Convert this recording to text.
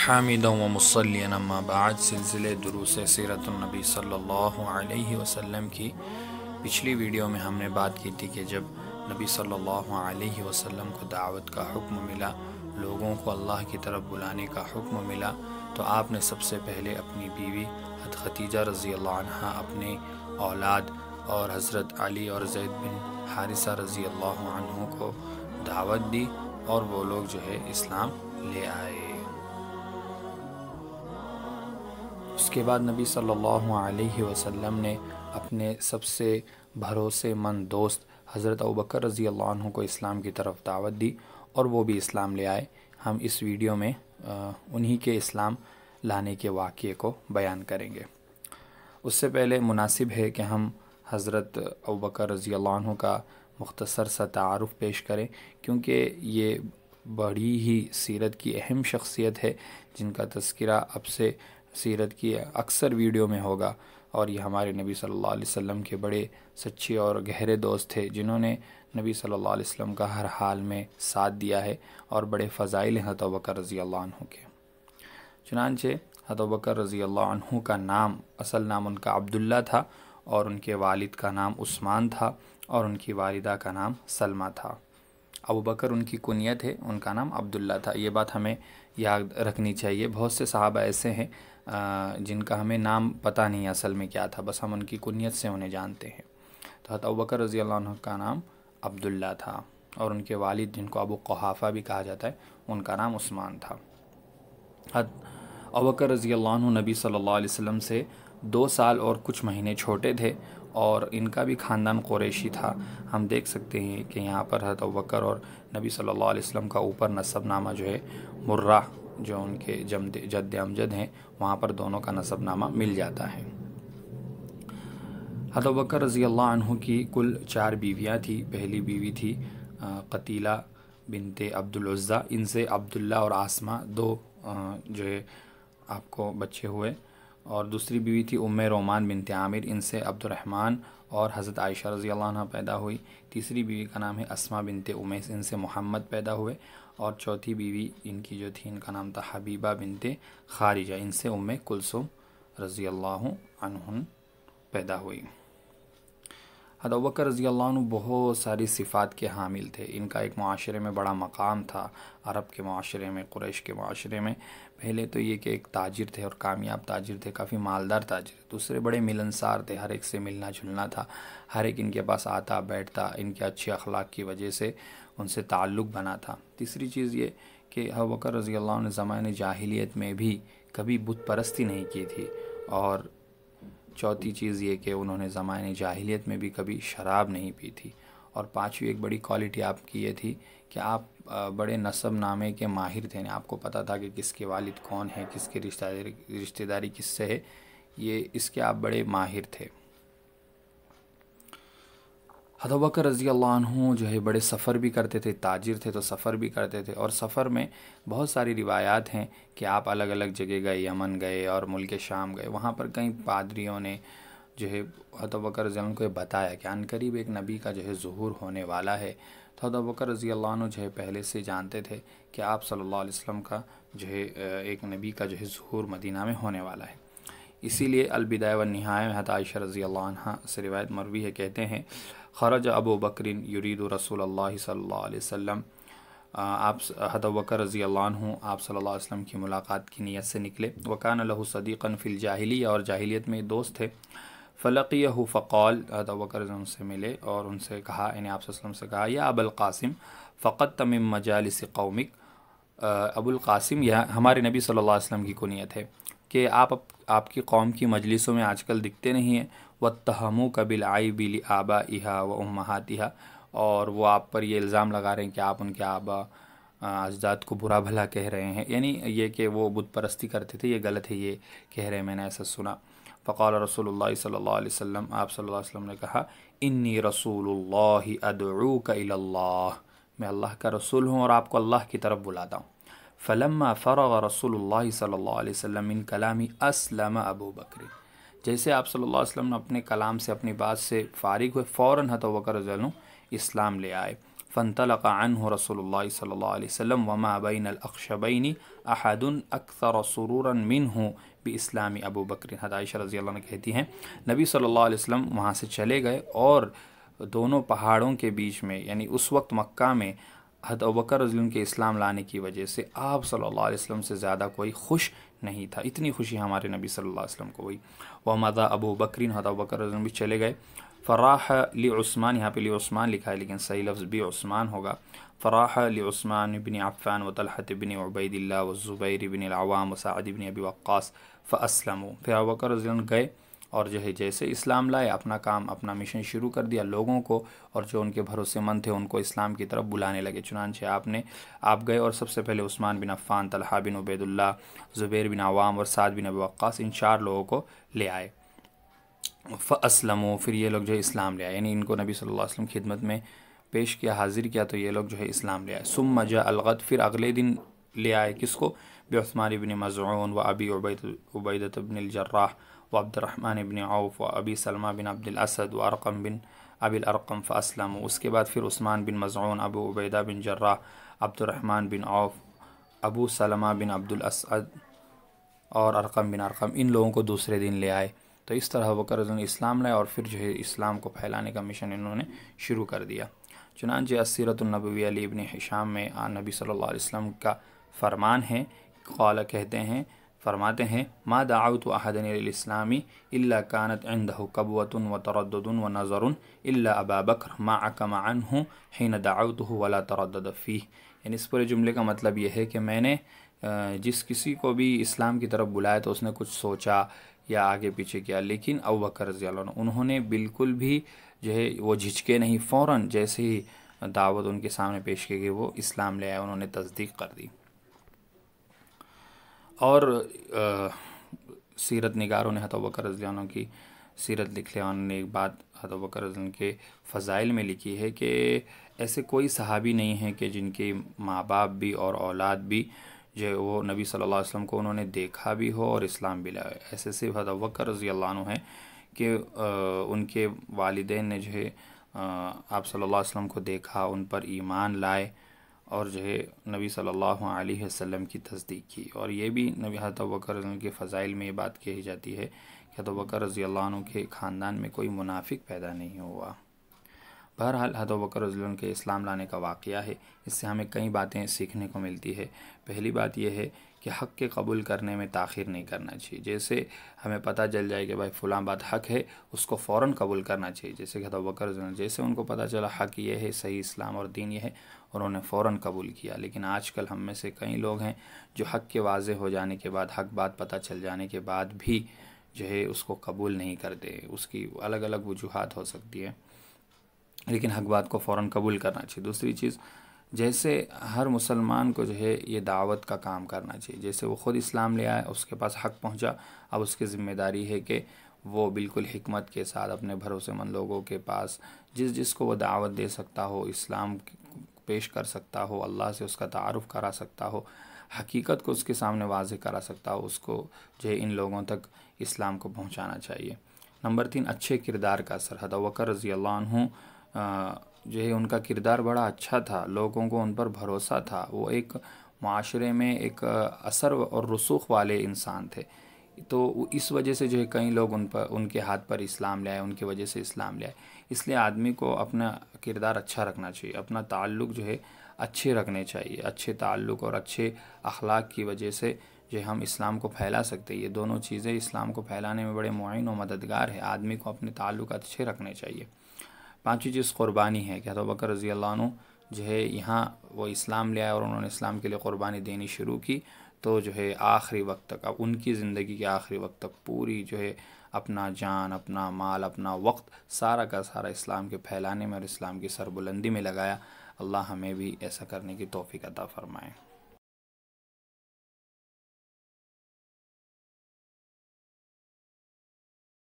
حامدا و مصلیًا اما بعد سلسلے دروس سیرت النبی صلی اللہ علیہ وسلم کی پچھلی ویڈیو میں ہم نے بات کی تھی کہ جب نبی صلی اللہ علیہ وسلم کو دعوت کا حکم ملا، لوگوں کو اللہ کی طرف بلانے کا حکم ملا، تو آپ نے سب سے پہلے اپنی بیوی حضرت خدیجہ رضی اللہ عنہ، اپنے اولاد اور حضرت علی اور زید بن حارثہ رضی اللہ عنہ کو دعوت دی اور وہ لوگ جو ہے اسلام لے آئے۔ اس کے بعد نبی صلی اللہ علیہ وسلم نے اپنے سب سے بھروسے مند دوست حضرت ابوبکر رضی اللہ عنہ کو اسلام کی طرف دعوت دی اور وہ بھی اسلام لے آئے۔ ہم اس ویڈیو میں انہی کے اسلام لانے کے واقعے کو بیان کریں گے۔ اس سے پہلے مناسب ہے کہ ہم حضرت ابوبکر رضی اللہ عنہ کا مختصر سا تعارف پیش کریں، کیونکہ یہ بڑی ہی سیرت کی اہم شخصیت ہے جن کا تذکرہ اب سے سیرت کی اکثر ویڈیو میں ہوگا، اور یہ ہمارے نبی صلی اللہ علیہ وسلم کے بڑے سچے اور گہرے دوست تھے جنہوں نے نبی صلی اللہ علیہ وسلم کا ہر حال میں ساتھ دیا ہے، اور بڑے فضائل ہیں حضرت ابوبکر رضی اللہ عنہ کے۔ چنانچہ حضرت ابوبکر رضی اللہ عنہ کا نام، اصل نام ان کا عبداللہ تھا، اور ان کے والد کا نام عثمان تھا، اور ان کی والدہ کا نام سلمہ تھا۔ ابوبکر ان کی کنیت ہے، ان کا نام عبداللہ تھا۔ یہ بات ہمیں یاد رکھنی چاہیے۔ بہت سے صحابہ ایسے ہیں جن کا ہمیں نام پتہ نہیں اصل میں کیا تھا، بس ہم ان کی کنیت سے انہیں جانتے ہیں۔ تو حضرت ابوبکر رضی اللہ عنہ کا نام عبداللہ تھا، اور ان کے والد جن کو ابو قحافہ بھی کہا جاتا ہے، ان کا نام عثمان تھا۔ حضرت ابوبکر رضی اللہ عنہ نبی صلی اللہ علیہ وسلم سے 2 سال اور کچھ مہینے چھوٹے تھے، اور ان کا بھی خاندان قریشی تھا۔ ہم دیکھ سکتے ہیں کہ یہاں پر حضرت ابوبکر اور نبی صلی اللہ علیہ وسلم کا اوپر نسب نامہ جو ہے مرہ، جو ان کے جد امجد ہیں، وہاں پر دونوں کا نسب نامہ مل جاتا ہے۔ حضرت ابوبکر رضی اللہ عنہ کی کل 4 بیویاں تھیں۔ پہلی بیوی تھی قتیلہ بنت عبدالعزیٰ، ان سے عبداللہ اور آسمہ 2 جو ہے آپ کو بچے ہوئے، اور دوسری بیوی تھی ام رومان بنت عامر، ان سے عبد الرحمن اور حضرت عائشہ رضی اللہ عنہ پیدا ہوئی۔ تیسری بیوی کا نام ہے اسماء بنت امیس، ان سے محمد پیدا ہوئے، اور چوتھی بیوی ان کی جو تھی، ان کا نام تھا حبیبہ بنت خارجہ، ان سے ام کلثوم رضی اللہ عنہ پیدا ہوئی۔ حضرت ابوبکر رضی اللہ عنہ بہت ساری صفات کے حامل تھے۔ ان کا ایک معاشرے میں بڑا مقام تھا، عرب کے معاشرے میں، قریش کے معاشرے میں۔ پہلے تو یہ کہ ایک تاجر تھے، اور کامیاب تاجر تھے، کافی مالدار تاجر۔ دوسرے بڑے ملنسار تھے، ہر ایک سے ملنا جلنا تھا، ہر ایک ان کے پاس آتا بیٹھتا، ان کے اچھے اخلاق کی وجہ سے ان سے تعلق بنا تھا۔ تیسری چیز یہ کہ ابوبکر رضی اللہ عنہ نے زمانے جاہلیت میں بھی کبھی بت پرستی نہیں کی تھی، اور چوتھی چیز یہ کہ انہوں نے زمانے جاہلیت میں بھی کبھی شراب نہیں پی تھی، اور پانچویں ایک بڑی کوالٹی آپ کی یہ تھی کہ آپ بڑے نسب نامے کے ماہر تھے، آپ کو پتہ تھا کہ کس کے والد کون ہے، کس کی رشتہ داری کس سے ہے، یہ اس کے آپ بڑے ماہر تھے۔ حضرت ابوبکر رضی اللہ عنہ جو ہے بڑے سفر بھی کرتے تھے، تاجر تھے تو سفر بھی کرتے تھے، اور سفر میں بہت ساری روایات ہیں کہ آپ الگ الگ جگہ گئے، یمن گئے اور ملک شام گئے، وہاں پر کئی پادریوں نے جو ہے حضرت ابوبکر رضی اللہ عنہ کو بتایا کہ عنقریب ایک نبی کا جو ہے ظہور ہونے والا ہے۔ تو حضرت ابوبکر رضی اللہ عنہ جو ہے پہلے سے جانتے تھے کہ آپ صلی اللہ علیہ وسلم کا جو ہے ایک نبی کا جو ہے ظہور مدینہ میں ہونے والا ہے۔ اسی لیے البدایہ والنہایہ میں حضرت عائشہ رضی اللہ عنہ سے روایت مروی ہے، کہتے ہیں خرج ابو بکر یرید رسول اللہ صلی اللہ علیہ وسلم، آپ حضرت ابوبکر رضی اللہ عنہ آپ صلی اللہ علیہ وسلم کی ملاقات کی نیت سے نکلے۔ وکان لہ صدیقا فی الجاہلیہ، اور جاہلیت میں دوست تھے۔ فلقیہ فقال، حضرت ابوبکر ان سے ملے اور ان سے کہا، یعنی آپ صلی اللہ علیہ وسلم سے کہا، یا ابو القاسم فقدت من مجالس قومک، ابو القاسم، یہ ہمارے نبی صلی اللہ علیہ وسلم کی کنیت ہے کہ آپ کی قوم کی مجلسوں میں آج کل دکھتے نہیں ہیں۔ واتہموک بالعیب لآبائہا وامہاتہا، اور وہ آپ پر یہ الزام لگا رہے ہیں کہ آپ ان کے آبا اجداد کو برا بھلا کہہ رہے ہیں، یعنی یہ کہ وہ بت پرستی کرتے تھے، یہ غلط ہے یہ کہہ رہے ہیں، میں نے ایسا سنا۔ فقال رسول اللہ صلی اللہ علیہ وسلم، آپ صلی اللہ علیہ وسلم نے کہا، انی رسول اللہ ادعوک الی اللہ، میں اللہ کا رسول ہوں اور آپ کو اللہ کی طرف بلاتا ہوں۔ فلما فرغ رسول اللہ صلی اللہ علیہ وسلم من کلامی اسلم ابو بکر، جیسے آپ صلی اللہ علیہ وسلم نے اپنے کلام سے، اپنی بات سے فارغ ہوئے، فوراً حضرت ابوبکر رضی اللہ عنہ اسلام لے آئے۔ فانطلق عنہ رسول اللہ صلی اللہ علیہ وسلم وما بین الاخشبین احد اکثر سرورا منہ باسلام ابو بکر۔ حضرت عائشہ رضی اللہ عنہ کہتی ہیں نبی صلی اللہ علیہ وسلم وہاں سے چلے گئے اور دونوں پہاڑوں کے بیچ میں یعنی اس وقت مکہ میں حضرت ابوبکر رضی اللہ عنہ کے اسلام لانے کی وجہ سے آپ صلی اللہ علیہ وسلم سے زیادہ کوئی خوش نہیں تھا، اتنی خوشی ہمارے نبی صلی اللہ علیہ وسلم کو ہوئی۔ وَمَضَى ابو بکر، حضرت ابوبکر رضی اللہ عنہ بھی چلے گئے۔ فراح لعثمان، یہاں پہ لعثمان لکھا ہے لیکن صحیح لفظ بھی عثمان ہوگا۔ فراح لعثمان بن عفان وطلحة بن عبید اللہ والزبیر بن العوام وسعد بن ابی وقاص فاسلموا۔ پھر ابوبکر رضی اللہ عنہ گئے اور جو ہے جیسے اسلام لائے اپنا کام اپنا مشن شروع کر دیا، لوگوں کو اور جو ان کے بھروسے مند تھے ان کو اسلام کی طرف بلانے لگے۔ چنانچہ آپ گئے اور سب سے پہلے عثمان بن عفان، طلحہ بن عبید اللہ، زبیر بن عوام اور سعد بن ابی وقاص، ان 4 لوگوں کو لے آئے۔ فاسلموا، پھر یہ لوگ جو ہے اسلام لے آئے، یعنی ان کو نبی صلی اللہ علیہ وسلم کی خدمت میں پیش کیا، حاضر کیا، تو یہ لوگ جو ہے اسلام لے آئے۔ ثم جاء الغد، پھر اگلے دن لے آئے کس کو؟ بعثمان بن مزعون و ابی عبیدۃ بن الجراح و عبد الرحمن بن عوف و ابی سلمہ بن عبد الاسد و ارقم بن ابی الارقم فاسلموا۔ اس کے بعد پھر عثمان بن مزعون، ابو عبیدہ بن جراح، عبد الرحمن بن عوف، ابو سلمہ بن عبد الاسد اور ارقم بن ارقم، ان لوگوں کو دوسرے دن لے آئے۔ تو اس طرح ابوبکر رضی اللہ عنہ اسلام لائے اور پھر جو ہے اسلام کو پھیلانے کا مشن انہوں نے شروع کر دیا۔ چنانچہ السیرۃ النبویہ علی ابن ہشام میں نبی صلی اللہ علیہ وسلم کا فرمان ہے، قال کہتے ہیں، فرماتے ہیں ما دعوت احد الى الاسلام الا كانت عنده قبوة وتردد ونظر الا ابا بکر ما عکم عنه حين دعوته ولا تردد فيه۔ یعنی اس پورے جملے کا مطلب یہ ہے کہ میں نے جس کسی کو بھی اسلام کی طرف بلایا تو اس نے کچھ سوچا یا آگے پیچھے کیا، لیکن ابوبکر رضی اللہ عنہ انہوں نے بالکل بھی جو ہے وہ جھجکے نہیں، فوراً جیسے ہی دعوت ان کے سامنے پیش کی گئی وہ اسلام لے آئے، انہوں نے تصدیق کر دی۔ اور سیرت نگاروں نے حضرت ابوبکر رضی اللہ عنہ کی سیرت لکھ لیا، انہوں نے ایک بات حضرت ابوبکر رضی اللہ عنہ کے فضائل میں لکھی ہے کہ ایسے کوئی صحابی نہیں ہے کہ جن کے ماں باپ بھی اور اولاد بھی جو وہ نبی صلی اللہ علیہ وسلم کو انہوں نے دیکھا بھی ہو اور اسلام بھی لائے۔ ایسے صرف حضرت ابوبکر رضی اللہ عنہ ہیں کہ ان کے والدین نے جو ہے آپ صلی اللہ علیہ وسلم کو دیکھا، ان پر ایمان لائے اور جو ہے نبی صلی اللہ علیہ وسلم کی تصدیق کی۔ اور یہ بھی نبی حضرت ابوبکر رضی اللہ عنہ کے فضائل میں یہ بات کہی جاتی ہے کہ حضرت ابوبکر رضی اللہ عنہ کے خاندان میں کوئی منافق پیدا نہیں ہوا۔ بہرحال حضرت ابوبکر رضی اللہ عنہ کے اسلام لانے کا واقعہ ہے، اس سے ہمیں کئی باتیں سیکھنے کو ملتی ہے۔ پہلی بات یہ ہے کہ حق کے قبول کرنے میں تاخیر نہیں کرنا چاہیے۔ جیسے ہمیں پتہ چل جائے کہ بھائی فلاں بات حق ہے، اس کو فوراً قبول کرنا چاہیے۔ جیسے کہ حضرت ابوبکر رضی اللہ عنہ جیسے ان کو پتہ چلا حق یہ ہے، صحیح اسلام اور دین یہ ہے، انہوں نے فوراً قبول کیا۔ لیکن آج کل ہم میں سے کئی لوگ ہیں جو حق کے واضح ہو جانے کے بعد، حق بات پتہ چل جانے کے بعد بھی جو ہے اس کو قبول نہیں کرتے۔ اس کی الگ الگ وجوہات ہو سکتی ہے، لیکن حق بات کو فوراً قبول کرنا چاہیے۔ دوسری چیز، جیسے ہر مسلمان کو جو ہے یہ دعوت کا کام کرنا چاہیے۔ جیسے وہ خود اسلام لے آئے، اس کے پاس حق پہنچا، اب اس کی ذمہ داری ہے کہ وہ بالکل حکمت کے ساتھ اپنے بھروسے مند لوگوں کے پاس جس کو وہ دعوت دے سکتا ہو، اسلام پیش کر سکتا ہو، اللہ سے اس کا تعارف کرا سکتا ہو، حقیقت کو اس کے سامنے واضح کرا سکتا ہو، اس کو جو ہے ان لوگوں تک اسلام کو پہنچانا چاہیے۔ نمبر 3، اچھے کردار کا اثر۔ حضرت ابوبکر رضی اللہ عنہ جو ہے ان کا کردار بڑا اچھا تھا، لوگوں کو ان پر بھروسہ تھا، وہ ایک معاشرے میں ایک اثر اور رسوخ والے انسان تھے۔ تو اس وجہ سے جو ہے کئی لوگ ان کے ہاتھ پر اسلام لے آئے، ان کی وجہ سے اسلام لے آئے۔ اس لیے آدمی کو اپنا کردار اچھا رکھنا چاہیے، اپنا تعلق جو ہے اچھے رکھنے چاہیے۔ اچھے تعلق اور اچھے اخلاق کی وجہ سے جو ہم اسلام کو پھیلا سکتے ہیں۔ یہ دونوں چیزیں اسلام کو پھیلانے میں بڑے معین و مددگار ہیں۔ آدمی کو اپنے تعلقات اچھے رکھنے چاہیے۔ 5ویں چیز قربانی ہے کہ حضرت ابوبکر رضی اللہ عنہ جو ہے یہاں وہ اسلام لے آئے اور انہوں نے اسلام کے لیے قربانی دینی شروع کی، تو جو ہے آخری وقت تک، اب ان کی زندگی کے آخری وقت تک پوری جو ہے اپنا جان، اپنا مال، اپنا وقت سارا کا سارا اسلام کے پھیلانے میں اور اسلام کی سربلندی میں لگایا۔ اللہ ہمیں بھی ایسا کرنے کی توفیق عطا فرمائے۔